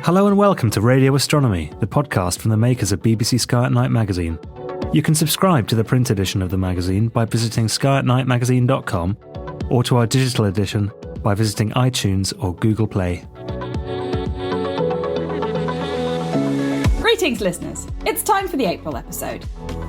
Hello and welcome to Radio Astronomy, the podcast from the makers of BBC Sky at Night magazine. You can subscribe to the print edition of the magazine by visiting skyatnightmagazine.com or to our digital edition by visiting iTunes or Google Play. Greetings, listeners. It's time for the April episode.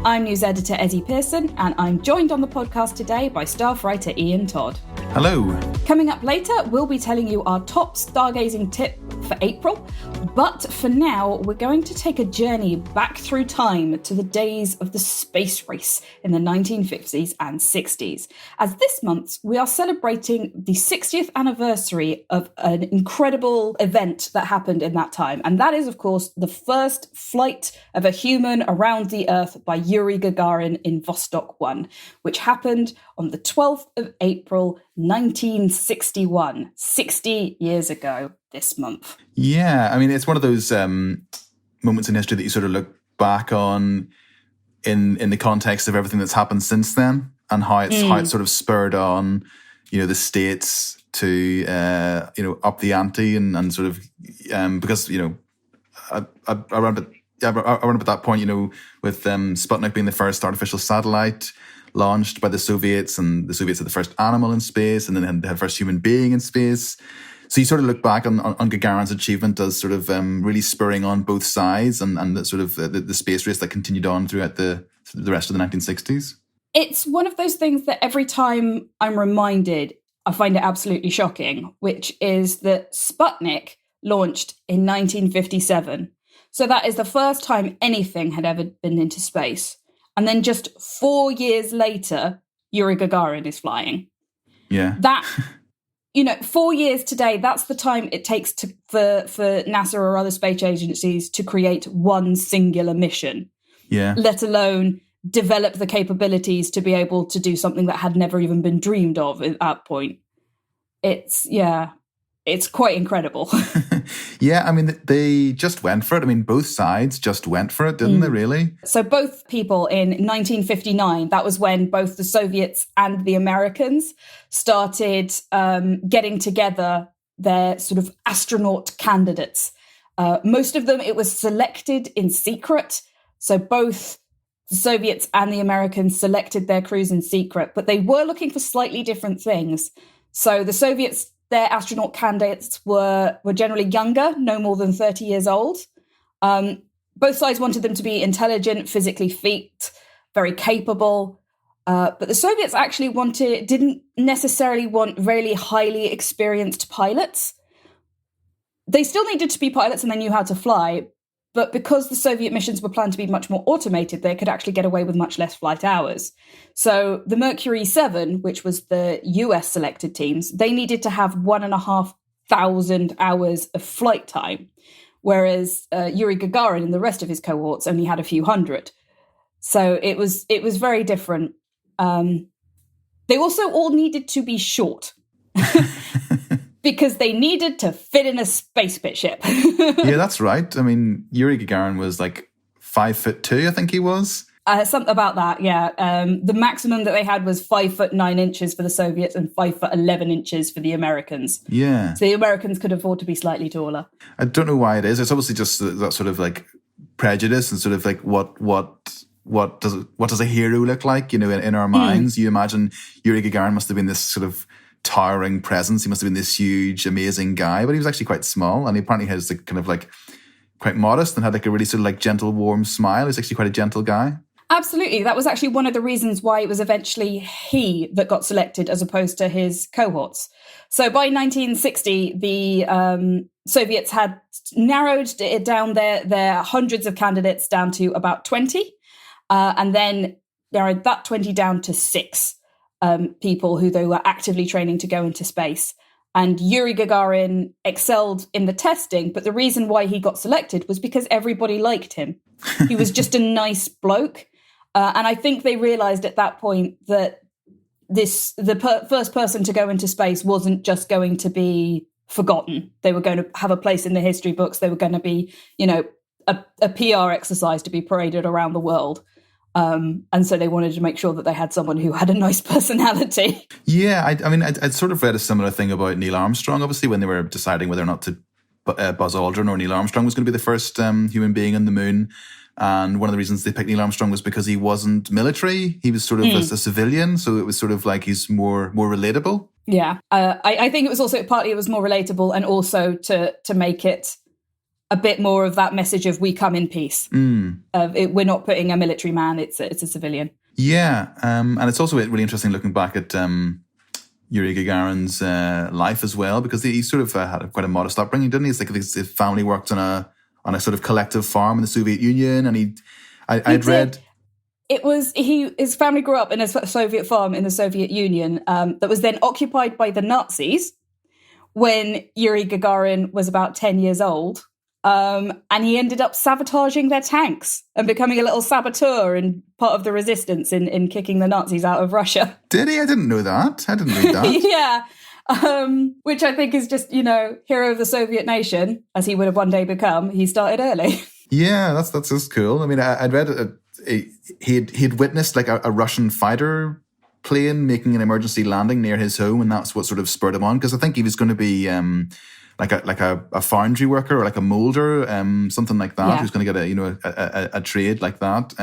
I'm news editor Eddie Pearson, and I'm joined on the podcast today by staff writer Ian Todd. Hello. Coming up later, we'll be telling you our top stargazing tip for April. But for now, we're going to take a journey back through time to the days of the space race in the 1950s and 60s. As this month, we are celebrating the 60th anniversary of an incredible event that happened in that time. And that is, of course, the first flight of a human around the Earth by Yuri Gagarin in Vostok 1, which happened on the 12th of April, 1961, 60 years ago this month. Yeah, I mean, it's one of those moments in history that you sort of look back on in the context of everything that's happened since then and how it's sort of spurred on, the States to, up the ante and sort of, because, around at that point, with Sputnik being the first artificial satellite launched by the Soviets, and the Soviets had the first animal in space, and then they had the first human being in space. So you sort of look back on Gagarin's achievement as sort of really spurring on both sides and the sort of the space race that continued on throughout the rest of the 1960s. It's one of those things that every time I'm reminded, I find it absolutely shocking, which is that Sputnik launched in 1957. So that is the first time anything had ever been into space. And then just 4 years later, Yuri Gagarin is flying. Yeah. That, 4 years today, that's the time it takes for NASA or other space agencies to create one singular mission. Yeah. Let alone develop the capabilities to be able to do something that had never even been dreamed of at that point. It's quite incredible. Yeah, I mean, they just went for it. I mean, both sides just went for it, didn't they, really? So both people in 1959, that was when both the Soviets and the Americans started getting together their sort of astronaut candidates. Most of them, it was selected in secret. So both the Soviets and the Americans selected their crews in secret, but they were looking for slightly different things. So the Soviets, their astronaut candidates were generally younger, no more than 30 years old. Both sides wanted them to be intelligent, physically fit, very capable. But the Soviets actually didn't necessarily want really highly experienced pilots. They still needed to be pilots and they knew how to fly. But because the Soviet missions were planned to be much more automated, they could actually get away with much less flight hours. So the Mercury 7, which was the US selected teams, they needed to have 1,500 hours of flight time, whereas Yuri Gagarin and the rest of his cohorts only had a few hundred. So it was very different. They also all needed to be short. Because they needed to fit in a spaceship. Yeah, that's right. I mean, Yuri Gagarin was like 5'2", I think he was. Something about that, yeah. The maximum that they had was 5'9" for the Soviets and 5'11" for the Americans. Yeah. So the Americans could afford to be slightly taller. I don't know why it is. It's obviously just that sort of like prejudice and sort of like what does a hero look like? In our minds, you imagine Yuri Gagarin must have been this sort of towering presence. He must have been this huge, amazing guy, but he was actually quite small, and he apparently has like kind of like quite modest and had like a really sort of like gentle, warm smile. He's actually quite a gentle guy. Absolutely. That was actually one of the reasons why it was eventually he that got selected as opposed to his cohorts. So by 1960, the Soviets had narrowed it down their hundreds of candidates down to about 20, and then narrowed that 20 down to 6. People who they were actively training to go into space. And Yuri Gagarin excelled in the testing, but the reason why he got selected was because everybody liked him. He was just a nice bloke. And I think they realized at that point that the first person to go into space wasn't just going to be forgotten. They were going to have a place in the history books. They were going to be, a PR exercise to be paraded around the world. And so they wanted to make sure that they had someone who had a nice personality. Yeah, I mean, I'd sort of read a similar thing about Neil Armstrong, obviously, when they were deciding whether or not to Buzz Aldrin or Neil Armstrong was going to be the first human being on the moon. And one of the reasons they picked Neil Armstrong was because he wasn't military. He was sort of a civilian. So it was sort of like he's more relatable. Yeah. I think it was also partly it was more relatable, and also to make it a bit more of that message of we come in peace. We're not putting a military man, it's a civilian. Yeah. And it's also really interesting looking back at Yuri Gagarin's life as well, because he sort of had quite a modest upbringing, didn't he? It's like his family worked on a sort of collective farm in the Soviet Union, and I'd read it was his family grew up in a Soviet farm in the Soviet Union that was then occupied by the Nazis when Yuri Gagarin was about 10 years old, and he ended up sabotaging their tanks and becoming a little saboteur and part of the resistance in kicking the Nazis out of Russia. Did he? I didn't know that. I didn't read that. Yeah. Which I think is just, hero of the Soviet nation, as he would have one day become. He started early. Yeah, that's just cool. I mean, I'd read he'd witnessed like a Russian fighter plane making an emergency landing near his home, and that's what sort of spurred him on, because I think he was going to be like a foundry worker or like a molder, something like that. Yeah. He was going to get a trade like that.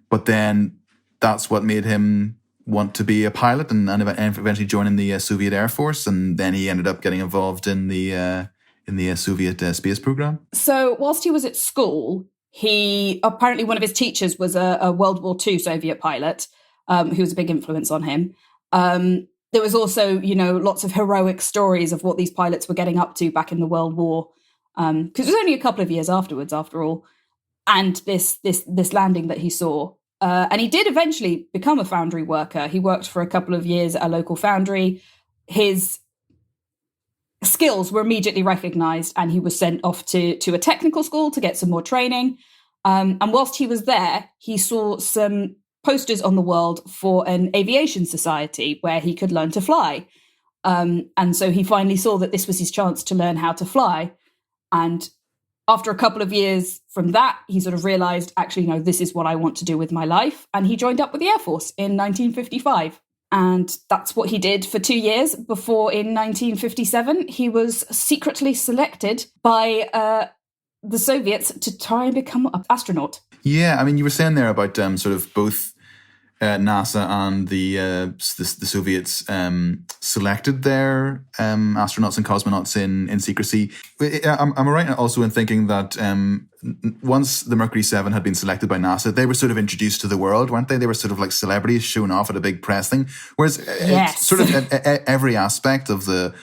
But then that's what made him want to be a pilot and eventually joining the Soviet Air Force, and then he ended up getting involved in the Soviet space program. So whilst he was at school, he apparently one of his teachers was a World War II Soviet pilot who was a big influence on him. There was also, lots of heroic stories of what these pilots were getting up to back in the World War, because it was only a couple of years afterwards, after all, and this landing that he saw. And he did eventually become a foundry worker. He worked for a couple of years at a local foundry. His skills were immediately recognized, and he was sent off to a technical school to get some more training. And whilst he was there, he saw some posters on the world for an aviation society where he could learn to fly. And so he finally saw that this was his chance to learn how to fly. And after a couple of years from that, he sort of realized, actually, no, this is what I want to do with my life. And he joined up with the Air Force in 1955. And that's what he did for 2 years before, in 1957, he was secretly selected by the Soviets to try and become an astronaut. Yeah, I mean, you were saying there about sort of both NASA and the Soviets selected their astronauts and cosmonauts in secrecy. I'm right also in thinking that once the Mercury 7 had been selected by NASA, they were sort of introduced to the world, weren't they? They were sort of like celebrities shown off at a big press thing. Whereas sort of every aspect of the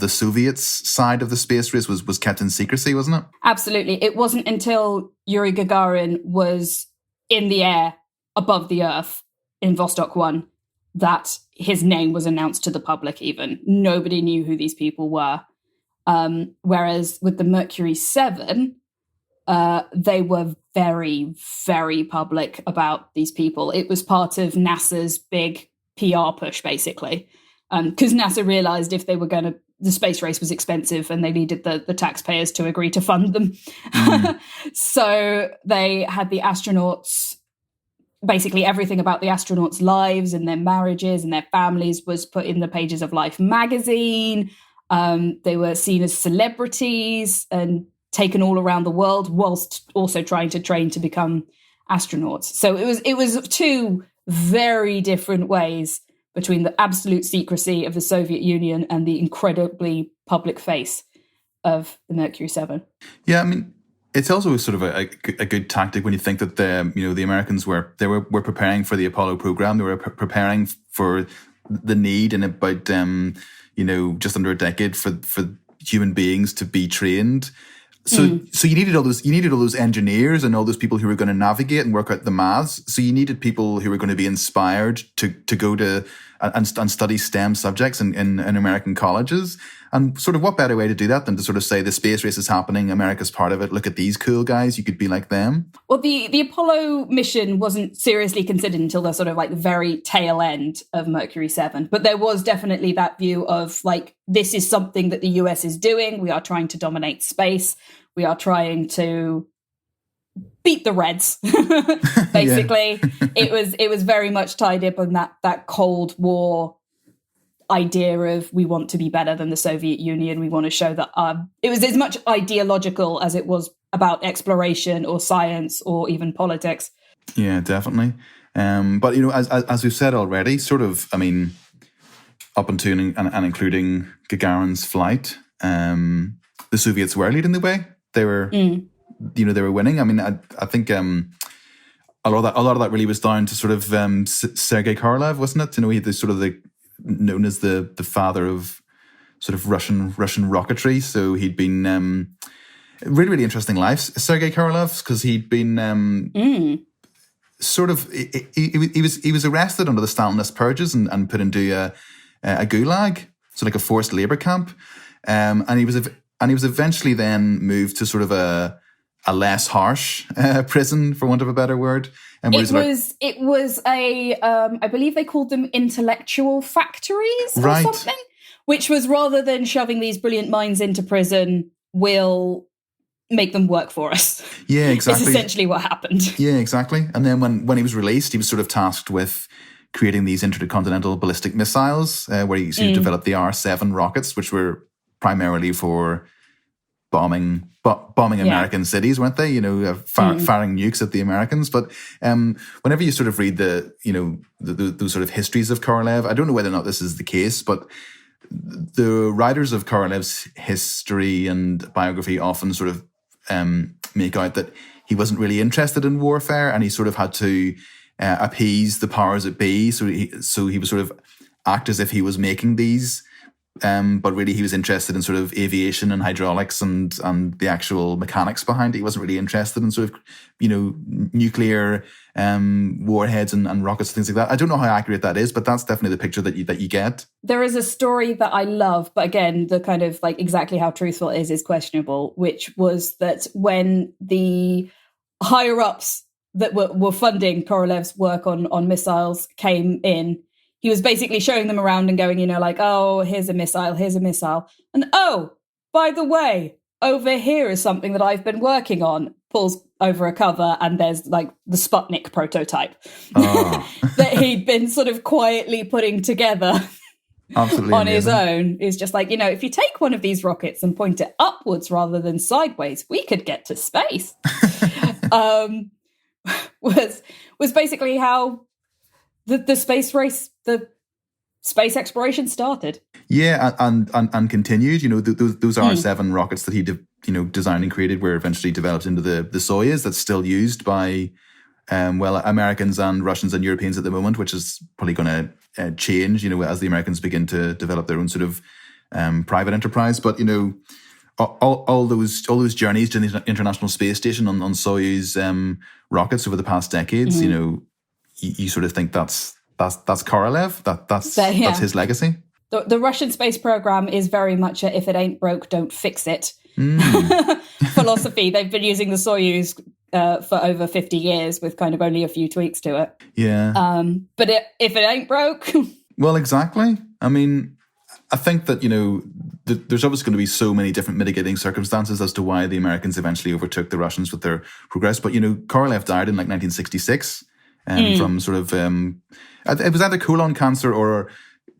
Soviets side of the space race was kept in secrecy, wasn't it? Absolutely. It wasn't until Yuri Gagarin was in the air above the Earth in Vostok 1 that his name was announced to the public even. Nobody knew who these people were. Whereas with the Mercury 7, they were very, very public about these people. It was part of NASA's big PR push, basically. Because NASA realized if they were going to, the space race was expensive and they needed the taxpayers to agree to fund them. So they had the astronauts, basically everything about the astronauts' lives and their marriages and their families was put in the pages of Life magazine. They were seen as celebrities and taken all around the world whilst also trying to train to become astronauts. So it was two very different ways between the absolute secrecy of the Soviet Union and the incredibly public face of the Mercury 7. Yeah, I mean, it's also sort of a good tactic when you think that the Americans were preparing for the Apollo program. They were preparing for the need in about just under a decade for human beings to be trained. So you needed all those engineers and all those people who were going to navigate and work out the maths. So you needed people who were going to be inspired to go to and study STEM subjects in American colleges. And sort of what better way to do that than to sort of say the space race is happening, America's part of it. Look at these cool guys, you could be like them. Well, the Apollo mission wasn't seriously considered until the sort of like very tail end of Mercury 7. But there was definitely that view of like, this is something that the US is doing. We are trying to dominate space. We are trying to beat the Reds, basically. It was very much tied up in that Cold War idea of we want to be better than the Soviet Union. We want to show that it was as much ideological as it was about exploration or science or even politics. Yeah, definitely. But, as we've said already, sort of, I mean, up until and including Gagarin's flight, the Soviets were leading the way. They were, they were winning. I mean, I think a lot of that really was down to sort of Sergey Korolev, wasn't it? He was sort of known as the father of sort of Russian rocketry. So he'd been really, really interesting life, Sergey Korolev, because he'd been sort of he was arrested under the Stalinist purges and put into a gulag, so like a forced labor camp, and he was eventually then moved to sort of a less harsh prison, for want of a better word. And it was a I believe they called them intellectual factories or something, which was, rather than shoving these brilliant minds into prison, we'll make them work for us. Yeah, exactly. It's essentially what happened. Yeah, exactly. And then when he was released, he was sort of tasked with creating these intercontinental ballistic missiles, where he developed the R-7 rockets, which were primarily for bombing American cities, weren't they? Firing nukes at the Americans. But whenever you sort of read those sort of histories of Korolev, I don't know whether or not this is the case, but the writers of Korolev's history and biography often sort of make out that he wasn't really interested in warfare, and he sort of had to appease the powers that be. So he was sort of act as if he was making these. But really, he was interested in sort of aviation and hydraulics and the actual mechanics behind it. He wasn't really interested in sort of, nuclear warheads and rockets and things like that. I don't know how accurate that is, but that's definitely the picture that you get. There is a story that I love, but again, the kind of like exactly how truthful it is questionable, which was that when the higher ups that were funding Korolev's work on missiles came in, he was basically showing them around and going, oh, here's a missile. And oh, by the way, over here is something that I've been working on. Pulls over a cover and there's like the Sputnik prototype that he'd been sort of quietly putting together on his own. Is just like, if you take one of these rockets and point it upwards rather than sideways, we could get to space. Was basically how the space race, the space exploration started. Yeah, and continued. Those R-7 rockets that he designed and created were eventually developed into the Soyuz that's still used by Americans and Russians and Europeans at the moment, which is probably going to change, as the Americans begin to develop their own sort of private enterprise. But all those journeys to the International Space Station on Soyuz rockets over the past decades, you sort of think that's Korolev. That's his legacy. The Russian space program is very much a if it ain't broke, don't fix it philosophy. They've been using the Soyuz for over 50 years with kind of only a few tweaks to it. Yeah. But if it ain't broke... Well, exactly. I mean, I think that, there's obviously going to be so many different mitigating circumstances as to why the Americans eventually overtook the Russians with their progress. But, Korolev died in 1966 from sort of... it was either colon cancer or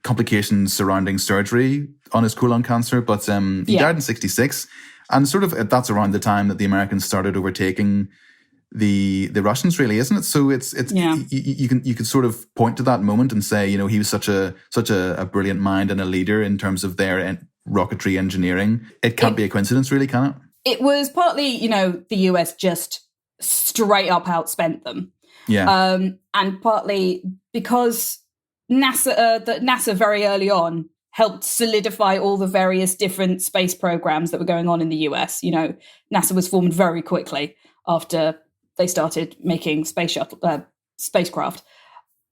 complications surrounding surgery on his colon cancer, but he died in 66. And sort of that's around the time that the Americans started overtaking the Russians, really, isn't it? So it's you can sort of point to that moment and say, he was such a brilliant mind and a leader in terms of their rocketry engineering. It can't be a coincidence, really, can it? It was partly, the US just straight up outspent them. Yeah. And partly because NASA very early on helped solidify all the various different space programs that were going on in the US. NASA was formed very quickly after they started making spacecraft.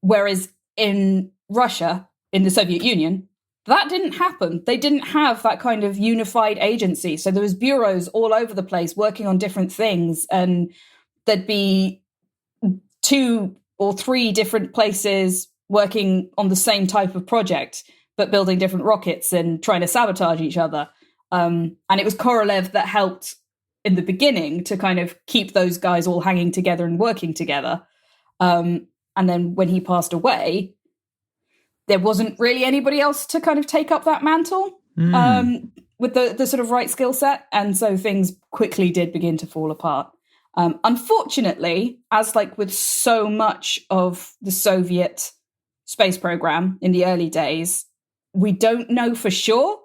Whereas in Russia, in the Soviet Union, that didn't happen. They didn't have that kind of unified agency. So there was bureaus all over the place working on different things, and there'd be 2 or 3 different places working on the same type of project, but building different rockets and trying to sabotage each other. And it was Korolev that helped in the beginning to kind of keep those guys all hanging together and working together. And then when he passed away, there wasn't really anybody else to kind of take up that mantle with the sort of right skill set. And so things quickly did begin to fall apart. Unfortunately, as like with so much of the Soviet space program in the early days, we don't know for sure,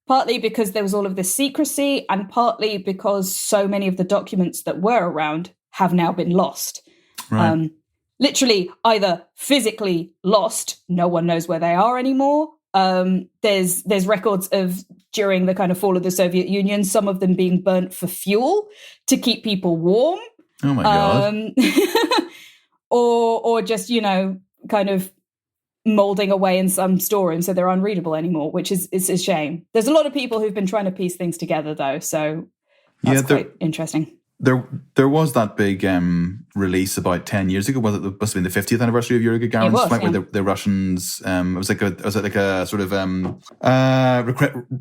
partly because there was all of this secrecy and partly because so many of the documents that were around have now been lost. Right. Literally either physically lost, no one knows where they are anymore. There's records of during the kind of fall of the Soviet Union, some of them being burnt for fuel to keep people warm. Oh my God. Or just, kind of molding away in some storeroom so they're unreadable anymore, which is a shame. There's a lot of people who've been trying to piece things together though, so that's quite interesting. There was that big release about 10 years ago. Was it must have been the 50th anniversary of Yuri Gagarin's flight, where the Russians it was like a sort of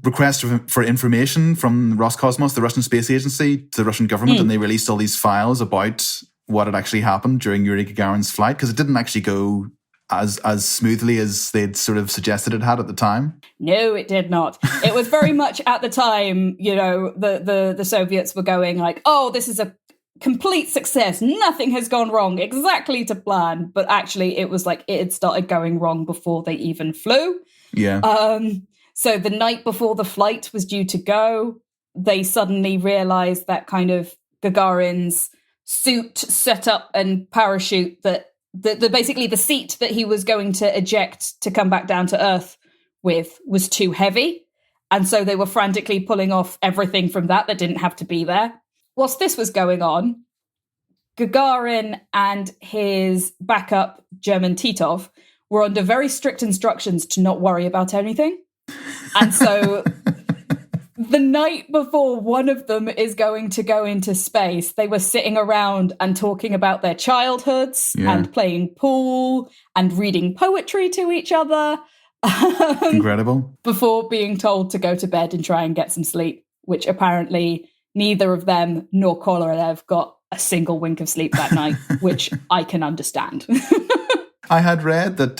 request for information from Roscosmos, the Russian space agency, to the Russian government, and they released all these files about what had actually happened during Yuri Gagarin's flight, because it didn't actually go as smoothly as they'd sort of suggested it had at the time. No, it did not. It was very much at the time, the Soviets were going like, oh, this is a complete success. Nothing has gone wrong, exactly to plan. But actually, it was like it had started going wrong before they even flew. Yeah. So the night before the flight was due to go, they suddenly realized that kind of Gagarin's suit, setup, and parachute that basically the seat that he was going to eject to come back down to Earth with was too heavy. And so they were frantically pulling off everything from that didn't have to be there. Whilst this was going on, Gagarin and his backup, German Titov, were under very strict instructions to not worry about anything. And so the night before one of them is going to go into space, they were sitting around and talking about their childhoods and playing pool and reading poetry to each other. Incredible. Before being told to go to bed and try and get some sleep, which apparently neither of them nor Korolev got a single wink of sleep that night, which I can understand. I had read that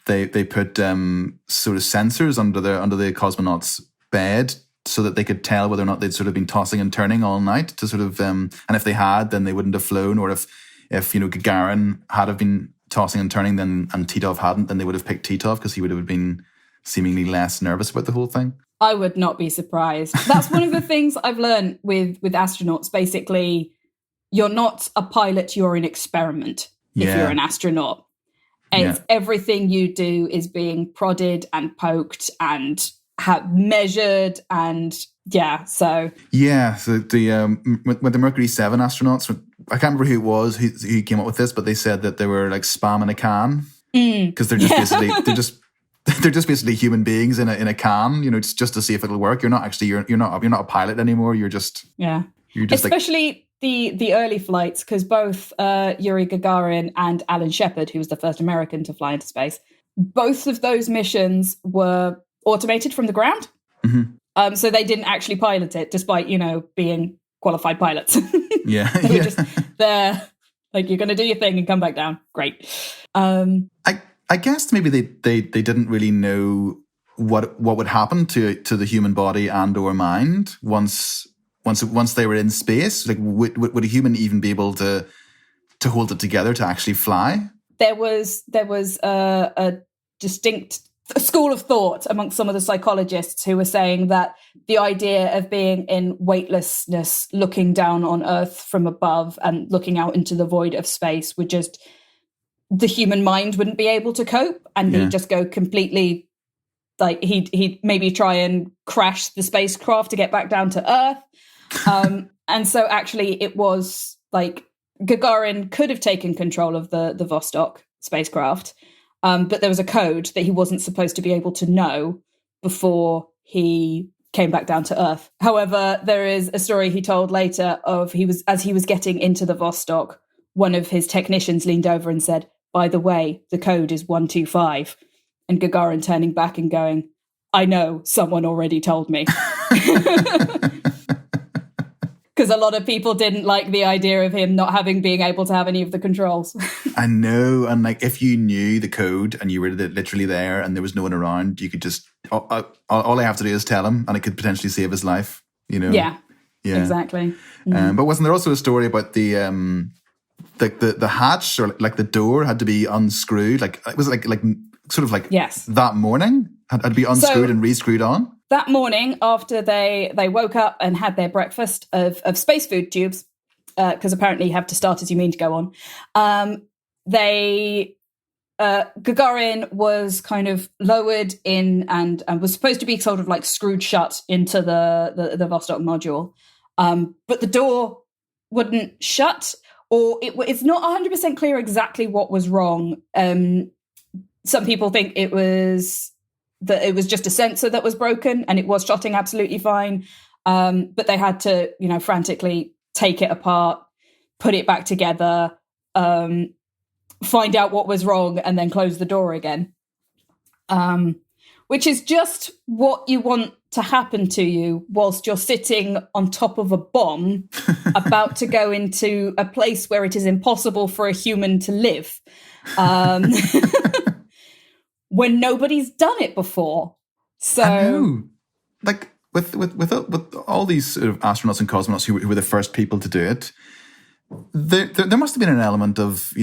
they put sort of sensors under the cosmonauts' bed so that they could tell whether or not they'd sort of been tossing and turning all night to sort of, and if they had, then they wouldn't have flown. Or if Gagarin had have been tossing and turning, and Titov hadn't, then they would have picked Titov because he would have been seemingly less nervous about the whole thing. I would not be surprised. That's one of the things I've learned with astronauts. Basically, you're not a pilot, you're an experiment if you're an astronaut. And everything you do is being prodded and poked and measured and so the with the Mercury 7 astronauts, I can't remember who it was who came up with this, but they said that they were like spam in a can because they're just basically they're just basically human beings in a can, just to see if it'll work. You're not actually you're not a pilot anymore. You're just especially the early flights, because both Yuri Gagarin and Alan Shepard, who was the first American to fly into space, both of those missions were automated from the ground. So they didn't actually pilot it, despite, being qualified pilots. They were just there, like, you're going to do your thing and come back down. Great. I guess maybe they didn't really know what would happen to the human body and or mind once they were in space. Like, would a human even be able to hold it together to actually fly? There was a distinct school of thought amongst some of the psychologists who were saying that the idea of being in weightlessness, looking down on Earth from above and looking out into the void of space would just, the human mind wouldn't be able to cope, and he'd just go completely, like, he'd maybe try and crash the spacecraft to get back down to Earth. And so actually it was like Gagarin could have taken control of the Vostok spacecraft, but there was a code that he wasn't supposed to be able to know before he came back down to Earth. However, there is a story he told later of as he was getting into the Vostok, one of his technicians leaned over and said, "By the way, the code is 125. And Gagarin turning back and going, "I know, someone already told me." because a lot of people didn't like the idea of him not being able to have any of the controls. I know. And like, if you knew the code and you were literally there and there was no one around, you could just, all I have to do is tell him and it could potentially save his life, you know? Yeah, exactly. But wasn't there also a story about the hatch or like the door had to be unscrewed? Like, it was like sort of like that morning had to be unscrewed and re-screwed on? That morning, after they woke up and had their breakfast of space food tubes, because apparently you have to start as you mean to go on, Gagarin was kind of lowered in and was supposed to be sort of like screwed shut into the Vostok module. But the door wouldn't shut, or it's not 100% clear exactly what was wrong. Some people think it was just a sensor that was broken and it was shutting absolutely fine. But they had to, frantically take it apart, put it back together, find out what was wrong, and then close the door again. Which is just what you want to happen to you whilst you're sitting on top of a bomb about to go into a place where it is impossible for a human to live. When nobody's done it before. So I know. Like with all these sort of astronauts and cosmonauts who were the first people to do it, there must have been an element of,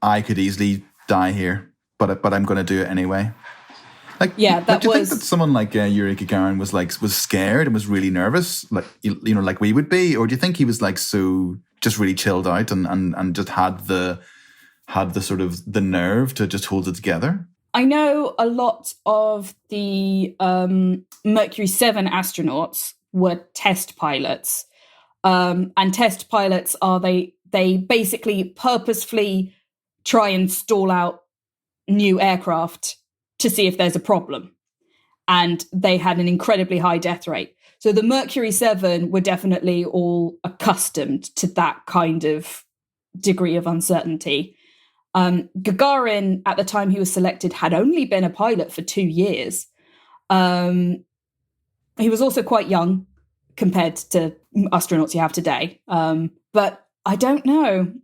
I could easily die here, but I'm going to do it anyway. Like, do you think that someone like Yuri Gagarin was scared and was really nervous, like like we would be, or do you think he was like so just really chilled out and just had the sort of the nerve to just hold it together? I know a lot of the Mercury 7 astronauts were test pilots, and test pilots they basically purposefully try and stall out new aircraft to see if there's a problem. And they had an incredibly high death rate. So the Mercury 7 were definitely all accustomed to that kind of degree of uncertainty. Gagarin, at the time he was selected, had only been a pilot for 2 years. He was also quite young compared to astronauts you have today. But I don't know.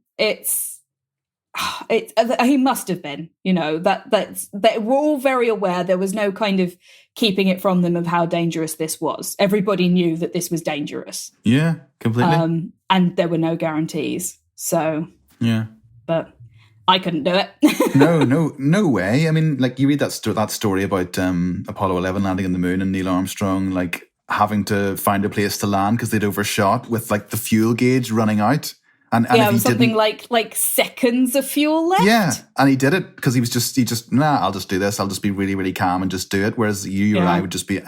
He must have been, that we're all very aware. There was no kind of keeping it from them of how dangerous this was. Everybody knew that this was dangerous. Yeah, completely. And there were no guarantees. So, yeah. But I couldn't do it. No way. I mean, like you read that story about Apollo 11 landing on the moon and Neil Armstrong, like having to find a place to land because they'd overshot with like the fuel gauge running out. And it was something like seconds of fuel left. Yeah, and he did it because he just I'll just do this. I'll just be really, really calm and just do it. Whereas you or I would just be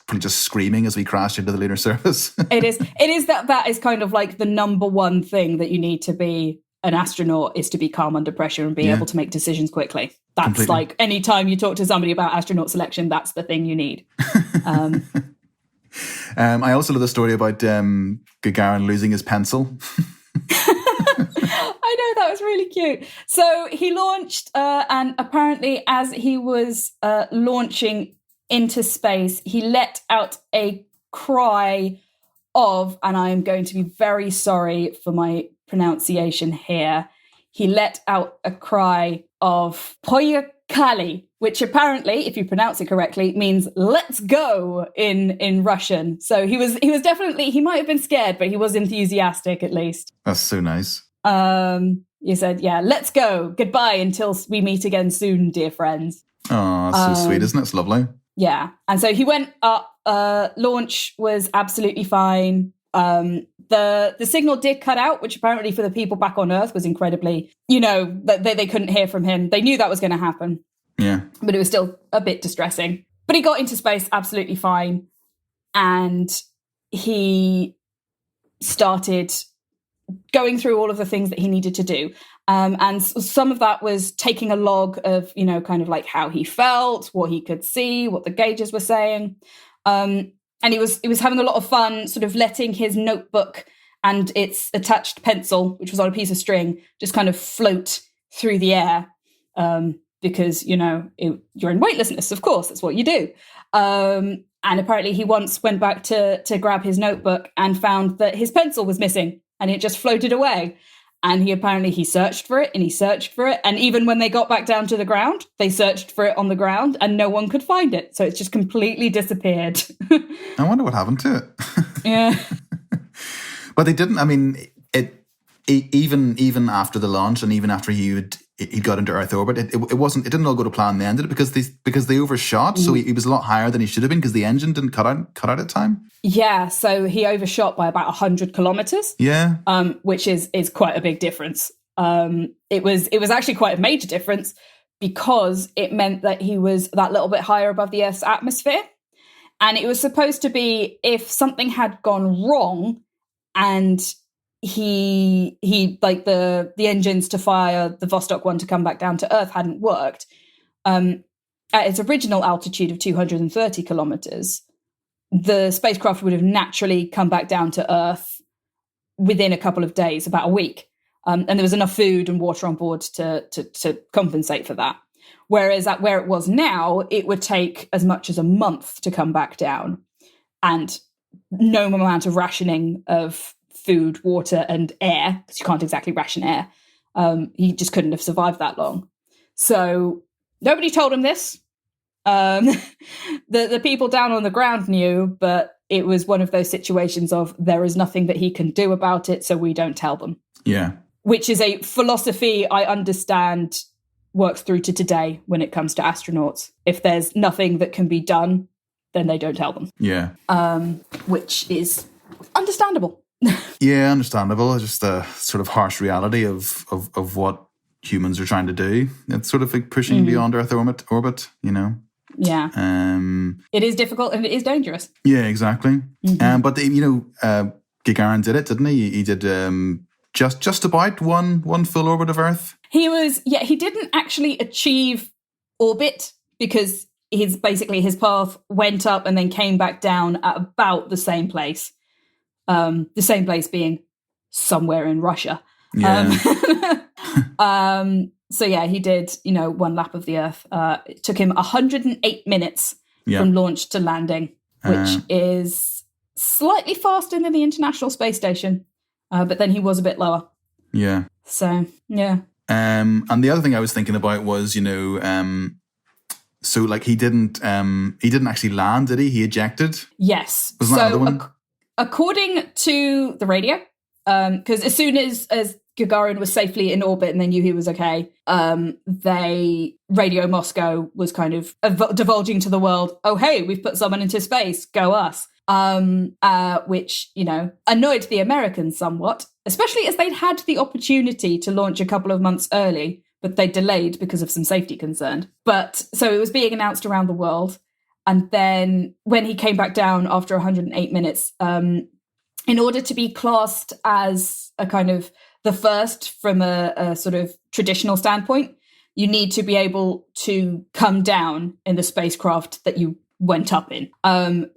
probably screaming as we crashed into the lunar surface. It is that is kind of like the number one thing that you need to be an astronaut, is to be calm under pressure and be able to make decisions quickly. That's completely. Like any time you talk to somebody about astronaut selection, that's the thing you need. I also love the story about Gagarin losing his pencil. I know, that was really cute. So he launched, and apparently as he was launching into space, he let out a cry of, and I am going to be very sorry for my pronunciation here, he let out a cry of Poyakali, which apparently, if you pronounce it correctly, means let's go in Russian. So he was definitely, he might have been scared, but he was enthusiastic at least. That's so nice. You said, let's go. Goodbye until we meet again soon, dear friends. Oh, that's so sweet, isn't it? It's lovely. Yeah. And so he went up, launch was absolutely fine. The signal did cut out, which apparently for the people back on Earth was incredibly, they couldn't hear from him. They knew that was going to happen. Yeah. But it was still a bit distressing. But he got into space absolutely fine. And he started going through all of the things that he needed to do. And some of that was taking a log of, kind of like how he felt, what he could see, what the gauges were saying. And he was having a lot of fun sort of letting his notebook and its attached pencil, which was on a piece of string, just kind of float through the air. Because, you're in weightlessness, of course, that's what you do. And apparently he once went back to grab his notebook and found that his pencil was missing and it just floated away. And he searched for it and he searched for it. And even when they got back down to the ground, they searched for it on the ground and no one could find it. So it's just completely disappeared. I wonder what happened to it. Yeah. But they didn't, I mean, even after the launch and even after he got into Earth orbit, it didn't all go to plan then, did it? Because they overshot. So he was a lot higher than he should have been because the engine didn't cut out at time. Yeah, so he overshot by about 100 kilometers. Yeah, which is quite a big difference. It was actually quite a major difference because it meant that he was that little bit higher above the Earth's atmosphere, and it was supposed to be if something had gone wrong and he like the engines to fire the Vostok 1 to come back down to Earth hadn't worked at its original altitude of 230 kilometers. The spacecraft would have naturally come back down to Earth within a couple of days, about a week. And there was enough food and water on board to compensate for that. Whereas at where it was now, it would take as much as a month to come back down. And no amount of rationing of food, water, and air, because you can't exactly ration air. He just couldn't have survived that long. So nobody told him this. The people down on the ground knew, but it was one of those situations of there is nothing that he can do about it, so we don't tell them. Yeah. Which is a philosophy I understand works through to today when it comes to astronauts. If there's nothing that can be done, then they don't tell them. Yeah. Which is understandable. Yeah, understandable. It's just a sort of harsh reality of what humans are trying to do. It's sort of like pushing beyond Earth orbit, you know. Yeah. It is difficult and it is dangerous. Yeah, exactly. But Gagarin did it, didn't he? He did just about one full orbit of Earth. He didn't actually achieve orbit because his path went up and then came back down at about the same place. The same place being somewhere in Russia. Yeah. So yeah, he did, one lap of the Earth. It took him 108 minutes from launch to landing, which is slightly faster than the International Space Station. But then he was a bit lower. Yeah. So, yeah. And the other thing I was thinking about was, so like he didn't actually land, did he? He ejected? Yes. Wasn't that another one? According to the radio, because as soon as Gagarin was safely in orbit and they knew he was okay, Radio Moscow was kind of divulging to the world, oh, hey, we've put someone into space, go us. Which, annoyed the Americans somewhat, especially as they'd had the opportunity to launch a couple of months early, but they delayed because of some safety concern. But so it was being announced around the world. And then when he came back down after 108 minutes, in order to be classed as a kind of the first from a sort of traditional standpoint, you need to be able to come down in the spacecraft that you went up in.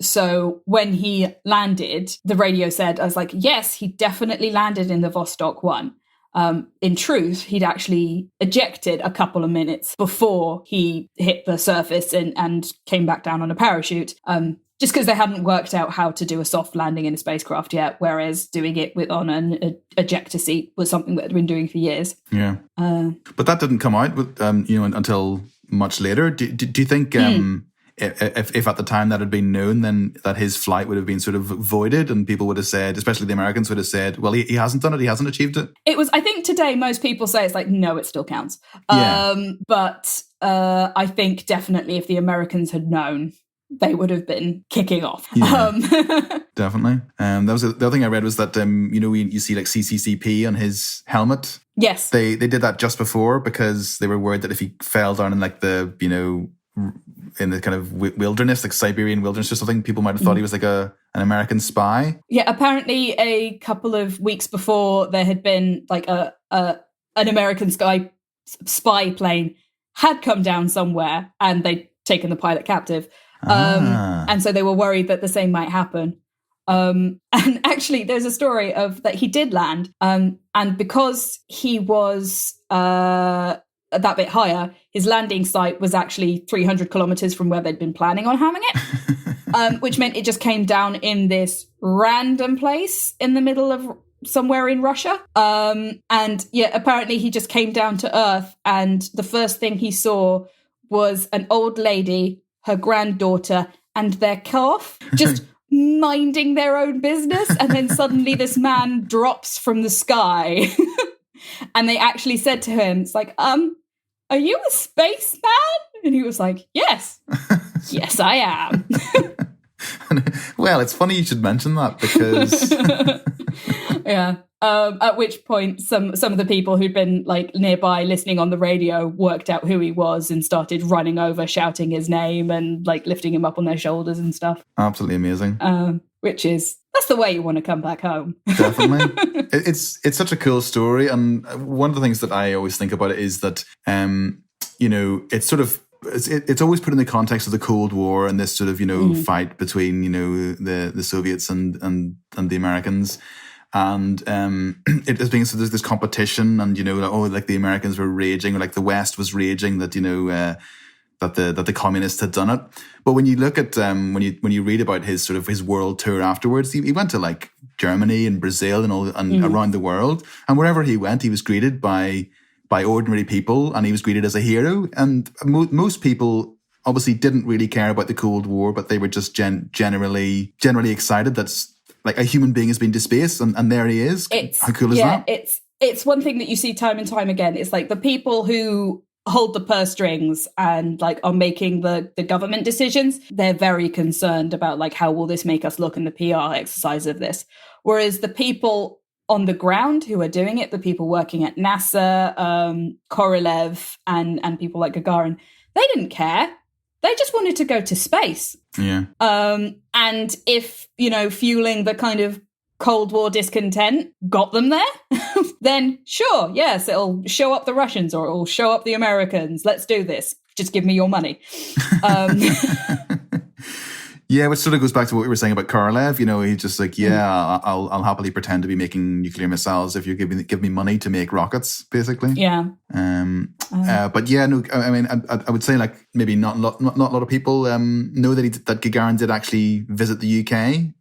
So when he landed, the radio said, I was like, yes, he definitely landed in the Vostok 1. In truth, he'd actually ejected a couple of minutes before he hit the surface and came back down on a parachute, just because they hadn't worked out how to do a soft landing in a spacecraft yet, whereas doing it on an ejector seat was something that had been doing for years. Yeah. But that didn't come out with, until much later. Do you think... If at the time that had been known, then that his flight would have been sort of voided and people would have said, especially the Americans would have said, well, he hasn't done it, he hasn't achieved it. It was, I think today most people say it's like, no, it still counts. But I think definitely if the Americans had known, they would have been kicking off. Yeah, definitely. That was the other thing I read was that, you see like CCCP on his helmet. Yes. They did that just before because they were worried that if he fell down in like the, in the kind of wilderness, like Siberian wilderness or something, people might have thought he was like an American spy. Yeah, apparently a couple of weeks before there had been like an American spy plane had come down somewhere and they'd taken the pilot captive. And so they were worried that the same might happen. And actually there's a story of that he did land. And because he was that bit higher, his landing site was actually 300 kilometers from where they'd been planning on having it, which meant it just came down in this random place in the middle of somewhere in Russia. And yeah, apparently he just came down to Earth, and the first thing he saw was an old lady, her granddaughter, and their calf just minding their own business. And then suddenly this man drops from the sky. And they actually said to him, it's like, are you a spaceman? And he was like, yes. Yes, I am. Well, it's funny you should mention that because... Yeah. At which point some of the people who'd been like nearby listening on the radio worked out who he was and started running over, shouting his name and like lifting him up on their shoulders and stuff. Absolutely amazing. That's the way you want to come back home. Definitely. It's such a cool story. And one of the things that I always think about it is that, it's sort of, it's always put in the context of the Cold War and this sort of, fight between, the Soviets and the Americans. And it is being so there's this competition, and like the Americans were raging, or like the West was raging that that the communists had done it. But when you look at when you read about his world tour afterwards, he went to like Germany and Brazil and around the world, and wherever he went, he was greeted by ordinary people, and he was greeted as a hero. And most people obviously didn't really care about the Cold War, but they were just generally excited that's like a human being has been to space, and there he is. How cool is that? It's one thing that you see time and time again. It's like the people who hold the purse strings and like are making the government decisions, they're very concerned about like how will this make us look in the PR exercise of this. Whereas the people on the ground who are doing it, the people working at NASA, Korolev and people like Gagarin, they didn't care. They just wanted to go to space. Yeah. And if, fueling the kind of Cold War discontent got them there, then sure, yes, it'll show up the Russians or it'll show up the Americans. Let's do this. Just give me your money. Yeah, which sort of goes back to what we were saying about Korolev. He's just like, I'll happily pretend to be making nuclear missiles if you give me money to make rockets, basically. Yeah. But yeah, no, I mean, I would say like maybe not a lot of people know that Gagarin did actually visit the UK.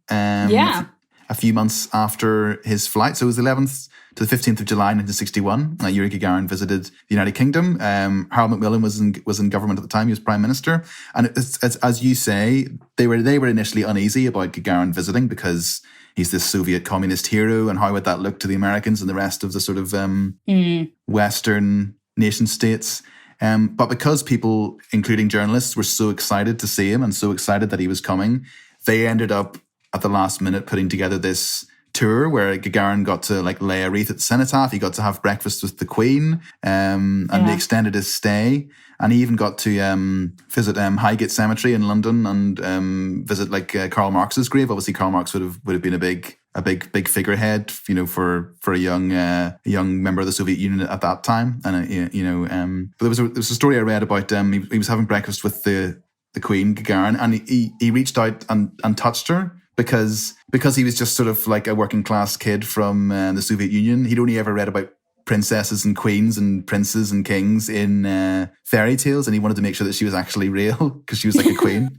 A few months after his flight. So it was the 11th to the 15th of July 1961. Yuri Gagarin visited the United Kingdom. Harold Macmillan was in government at the time. He was Prime Minister. And it's, as you say, they were initially uneasy about Gagarin visiting because he's this Soviet communist hero, and how would that look to the Americans and the rest of the sort of Western nation states. But because people, including journalists, were so excited to see him and so excited that he was coming, they ended up at the last minute putting together this tour where Gagarin got to like lay a wreath at the cenotaph. He got to have breakfast with the Queen, and they extended his stay. And he even got to visit Highgate Cemetery in London and visit like Karl Marx's grave. Obviously, Karl Marx would have been a big figurehead, for a young member of the Soviet Union at that time. And but there was a story I read about he was having breakfast with the Queen, Gagarin, and he reached out and touched her. Because he was just sort of like a working class kid from the Soviet Union. He'd only ever read about princesses and queens and princes and kings in fairy tales, and he wanted to make sure that she was actually real because she was like a queen.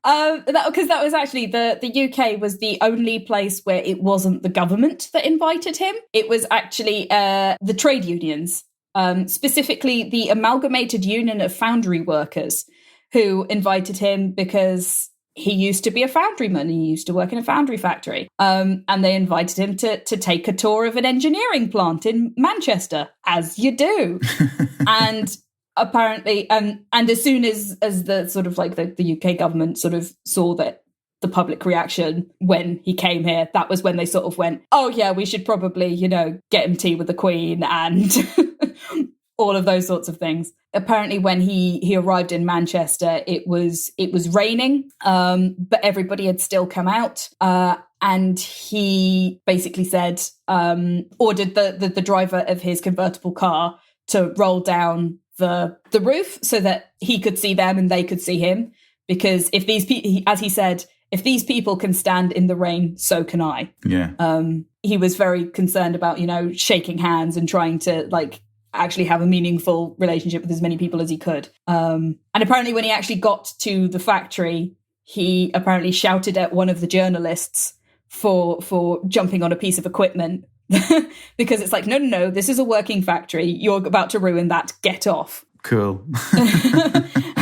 Because that was actually the UK was the only place where it wasn't the government that invited him. It was actually the trade unions, specifically the Amalgamated Union of Foundry Workers, who invited him because he used to be a foundryman. He used to work in a foundry factory. And they invited him to take a tour of an engineering plant in Manchester, as you do. And apparently, and as soon as the sort of like the UK government sort of saw that the public reaction when he came here, that was when they sort of went, oh yeah, we should probably, get him tea with the Queen and all of those sorts of things. Apparently, when he arrived in Manchester, it was raining, but everybody had still come out. And he basically said, ordered the driver of his convertible car to roll down the roof so that he could see them and they could see him. Because if these people, as he said, if these people can stand in the rain, so can I. Yeah. He was very concerned about, shaking hands and trying to like actually have a meaningful relationship with as many people as he could. And apparently when he actually got to the factory, he apparently shouted at one of the journalists for jumping on a piece of equipment because it's like, no, this is a working factory. You're about to ruin that. Get off. Cool.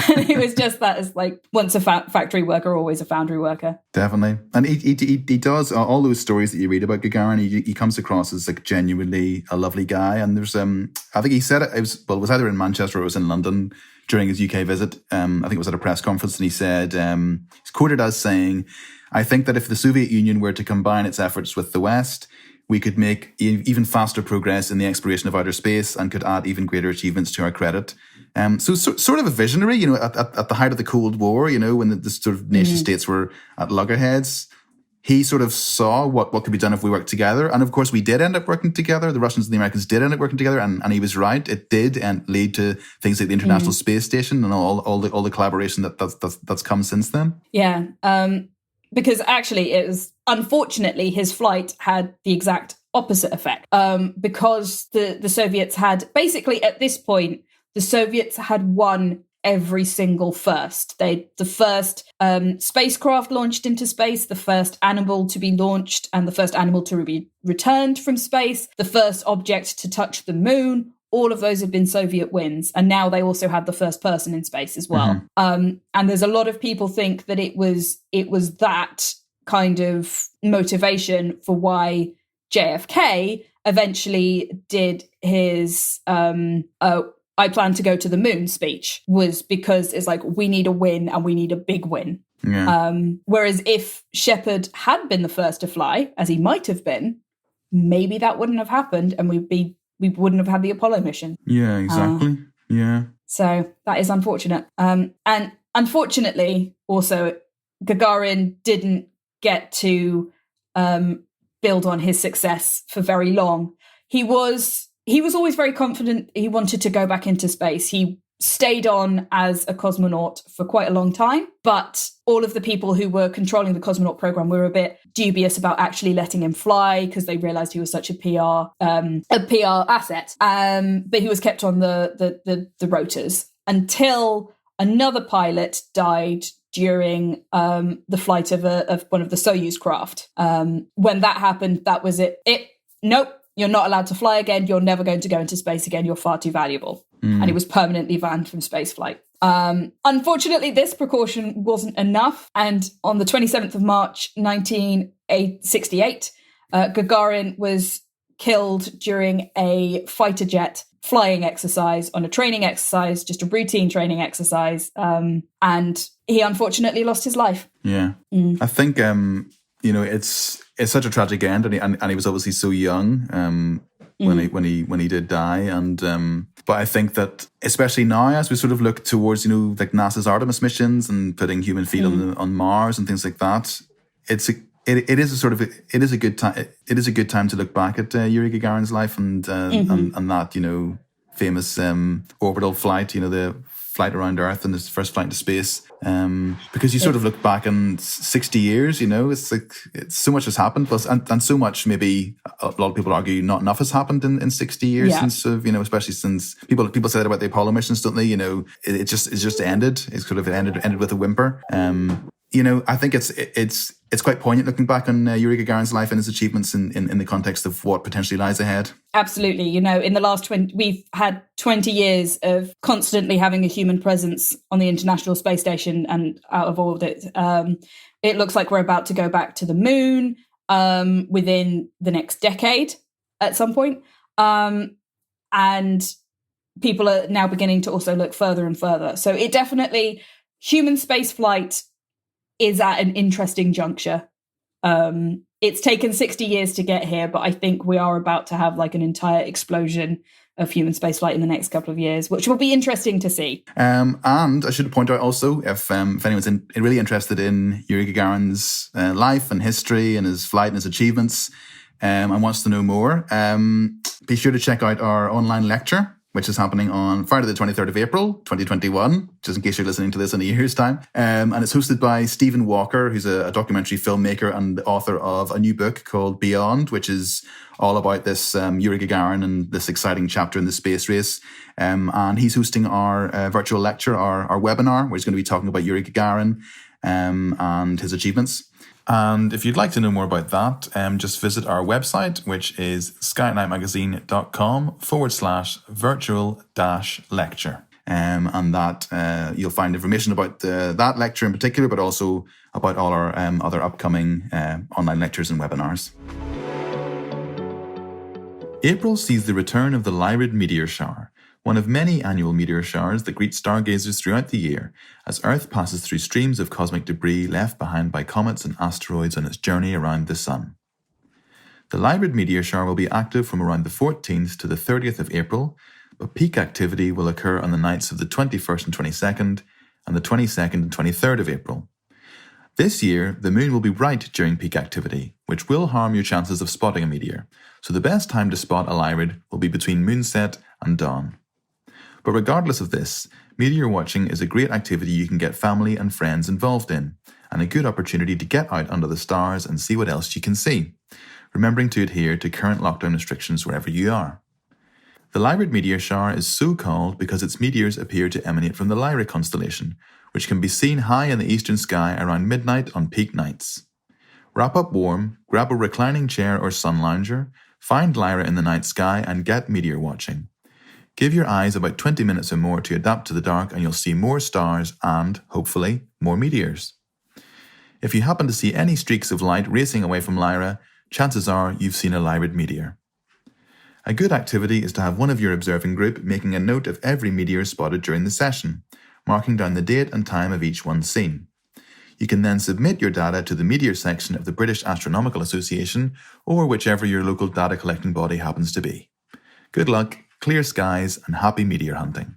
And it was just that, as like, once a factory worker, always a foundry worker. Definitely. And he does all those stories that you read about Gagarin. He comes across as like genuinely a lovely guy. And there's I think he said it was either in Manchester or it was in London during his UK visit. I think it was at a press conference, and he said, he's quoted as saying, "I think that if the Soviet Union were to combine its efforts with the West, we could make even faster progress in the exploration of outer space and could add even greater achievements to our credit." So sort of a visionary, at the height of the Cold War, when the sort of nation states were at loggerheads, he sort of saw what could be done if we worked together. And of course, we did end up working together. The Russians and the Americans did end up working together, and he was right. It did lead to things like the International Space Station and all the collaboration that's come since then. Yeah, because actually, it was unfortunately his flight had the exact opposite effect. Because the Soviets had basically at this point. The Soviets had won every single first. The first spacecraft launched into space, the first animal to be launched, and the first animal to be returned from space, the first object to touch the moon. All of those have been Soviet wins. And now they also had the first person in space as well. And there's a lot of people think that it was that kind of motivation for why JFK eventually did his "I plan to go to the moon" speech, was because it's like, we need a win and we need a big win. Yeah. Whereas if Shepard had been the first to fly, as he might have been, maybe that wouldn't have happened and we wouldn't have had the Apollo mission. Yeah, exactly. Yeah. So that is unfortunate. And unfortunately, also, Gagarin didn't get to build on his success for very long. He was always very confident he wanted to go back into space. He stayed on as a cosmonaut for quite a long time, but all of the people who were controlling the cosmonaut program were a bit dubious about actually letting him fly because they realized he was such a PR asset. But he was kept on the rotors until another pilot died during the flight of one of the Soyuz craft. When that happened, that was it. Nope. You're not allowed to fly again. You're never going to go into space again. You're far too valuable. And he was permanently banned from spaceflight. Unfortunately, this precaution wasn't enough. And on the 27th of March, 1968, Gagarin was killed during a fighter jet flying exercise, on a training exercise, just a routine training exercise. And he unfortunately lost his life. Yeah. I think, it's such a tragic end, and he was obviously so young when he did die, and but I think that especially now, as we sort of look towards like NASA's Artemis missions and putting human feet on Mars and things like that, it is a good time. It is a good time to look back at Yuri Gagarin's life and that famous orbital flight, the flight around Earth and his first flight into space. Because you sort of look back in 60 years, it's like so much has happened, plus and so much, maybe a lot of people argue not enough has happened in 60 years since especially since people say that about the Apollo missions, don't they? It just ended. It sort of ended with a whimper. I think it's quite poignant looking back on Yuri Gagarin's life and his achievements in the context of what potentially lies ahead. Absolutely. In the last we've had 20 years of constantly having a human presence on the International Space Station and out of orbit. It looks like we're about to go back to the moon within the next decade at some point. And people are now beginning to also look further and further. So it definitely, human space flight is at an interesting juncture. It's taken 60 years to get here, but I think we are about to have like an entire explosion of human spaceflight in the next couple of years, which will be interesting to see. And I should point out also, if anyone's really interested in Yuri Gagarin's life and history and his flight and his achievements and wants to know more, be sure to check out our online lecture which is happening on Friday the 23rd of April, 2021, just in case you're listening to this in a year's time. And it's hosted by Stephen Walker, who's a documentary filmmaker and the author of a new book called Beyond, which is all about this Yuri Gagarin and this exciting chapter in the space race. And he's hosting our virtual lecture, our webinar, where he's going to be talking about Yuri Gagarin and his achievements. And if you'd like to know more about that, just visit our website, which is skyatnightmagazine.com/virtual-lecture. And that you'll find information about that lecture in particular, but also about all our other upcoming online lectures and webinars. April sees the return of the Lyrid meteor shower, one of many annual meteor showers that greet stargazers throughout the year as Earth passes through streams of cosmic debris left behind by comets and asteroids on its journey around the Sun. The Lyrid meteor shower will be active from around the 14th to the 30th of April, but peak activity will occur on the nights of the 21st and 22nd and the 22nd and 23rd of April. This year, the moon will be bright during peak activity, which will harm your chances of spotting a meteor, so the best time to spot a Lyrid will be between moonset and dawn. But regardless of this, meteor watching is a great activity you can get family and friends involved in, and a good opportunity to get out under the stars and see what else you can see, remembering to adhere to current lockdown restrictions wherever you are. The Lyrid meteor shower is so called because its meteors appear to emanate from the Lyra constellation, which can be seen high in the eastern sky around midnight on peak nights. Wrap up warm, grab a reclining chair or sun lounger, find Lyra in the night sky and get meteor watching. Give your eyes about 20 minutes or more to adapt to the dark and you'll see more stars and, hopefully, more meteors. If you happen to see any streaks of light racing away from Lyra, chances are you've seen a Lyrid meteor. A good activity is to have one of your observing group making a note of every meteor spotted during the session, marking down the date and time of each one seen. You can then submit your data to the meteor section of the British Astronomical Association or whichever your local data collecting body happens to be. Good luck, clear skies, and happy meteor hunting.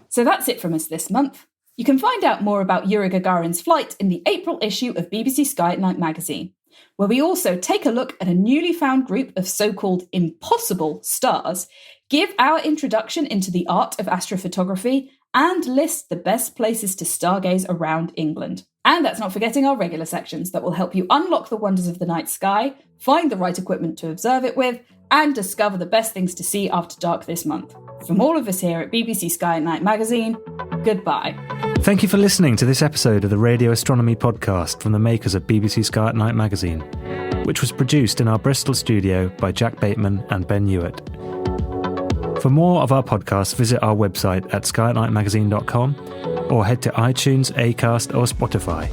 So that's it from us this month. You can find out more about Yuri Gagarin's flight in the April issue of BBC Sky at Night magazine, where we also take a look at a newly found group of so-called impossible stars, give our introduction into the art of astrophotography, and list the best places to stargaze around England. And that's not forgetting our regular sections that will help you unlock the wonders of the night sky, find the right equipment to observe it with, and discover the best things to see after dark this month. From all of us here at BBC Sky at Night magazine, goodbye. Thank you for listening to this episode of the Radio Astronomy Podcast from the makers of BBC Sky at Night magazine, which was produced in our Bristol studio by Jack Bateman and Ben Hewitt. For more of our podcasts, visit our website at skyatnightmagazine.com or head to iTunes, Acast or Spotify.